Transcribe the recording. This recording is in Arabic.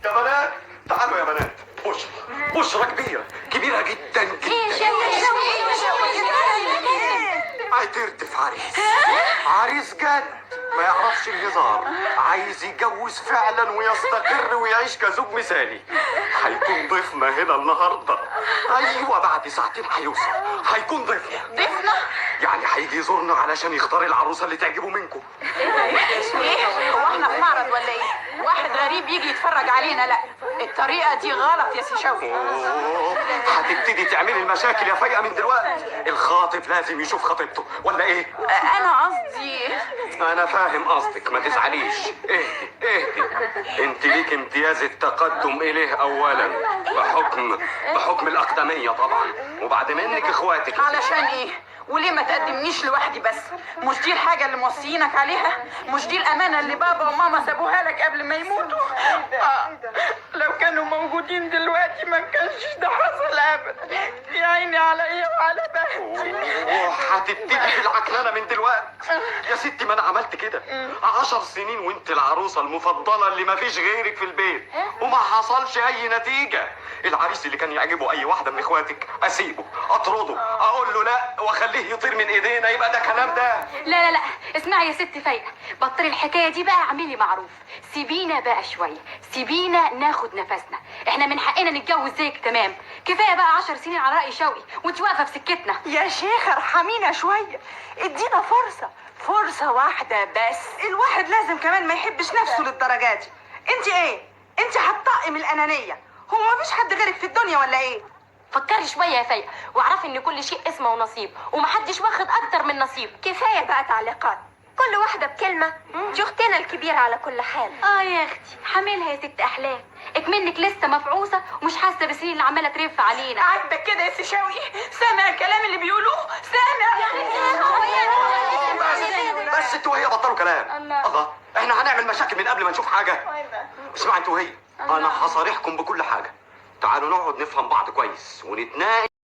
يا بنات تعالوا يا بنات. بشرى كبيرة كبيرة جدا جدا. هتردف عريس جد ما يعرفش الهزار، عايز يتجوز فعلا ويستقر ويعيش كزوج مثالي. هيكون ضيفنا هنا النهارده. ايوه بعد ساعتين هيوصل، هيكون ضيفنا. يعني هيجي يزورنا علشان يختار العروسه اللي تعجبه منكم. ايه هو احنا في معرض ولا ايه؟ واحد غريب يجي يتفرج علينا؟ لا الطريقه دي غلط يا سي شوقي. هتبتدي تعملي المشاكل يا فايقه من دلوقتي. الخاطب لازم يشوف خطيبته ولا ايه؟ انا قصدي انا فاهم قصدك، ما تزعليش. اهدي انت ليك امتياز التقدم اليه اولا بحكم الاقدميه طبعا، وبعد منك اخواتك. علشان ايه؟ وليه ما تقدمنيش لوحدي بس؟ مش دي الحاجه اللي موصيينك عليها؟ مش دي الامانه اللي بابا وماما سابوها لك قبل ما يموتوا؟ لو كانوا موجودين دلوقتي ما كانش ده حصل ابدا. يا عيني عليا وعلى بنتي. هتبتدي في العكنانه من دلوقتي يا ستي. ما انا عملت كده 10 سنين وانت العروسه المفضله اللي ما فيش غيرك في البيت، وما حصلش اي نتيجه. العريس اللي كان يعجبه اي واحده من اخواتك اسيبه، اطرده، اقول له لا واخليه يطير من ايدينا. يبقى ده كلام ده؟ لا لا لا، اسمعي يا ست فايقه، بطلي الحكايه دي بقى، اعملي معروف، سيبينا بقى شويه، سيبينا ناخد نفسنا. احنا من حقنا نتجوز زيك تمام. كفايه بقى 10 سنين على راي شوقي وانت واقفه في سكتنا. يا شيخه ارحمينا شويه، ادينا فرصه واحده بس. الواحد لازم كمان ما يحبش نفسه للدرجه دي. انت ايه؟ انت هتطقم الانانيه؟ هو ما فيش حد غيرك في الدنيا ولا ايه؟ فكري شويه يا فايقه واعرفي ان كل شيء اسمه ونصيب، ومحدش واخد اكتر من نصيب. كفايه بقى تعليقات، كل واحده بكلمه. دي اختنا الكبيره على كل حال. يا اختي حاملها يا ست احلام، اكمنك لسه مفعوصه ومش حاسه بالسنين اللي عماله ترف علينا. عاجبك كده يا سي شوقي؟ سامع الكلام اللي بيقولوه؟ سامع؟ بس انتوا وهي بطلوا كلام. الله، احنا هنعمل مشاكل من قبل ما نشوف حاجه. اسمع انتوا وهي، انا هصارحكم بكل حاجه. تعالوا نقعد نفهم بعض كويس ونتناقش.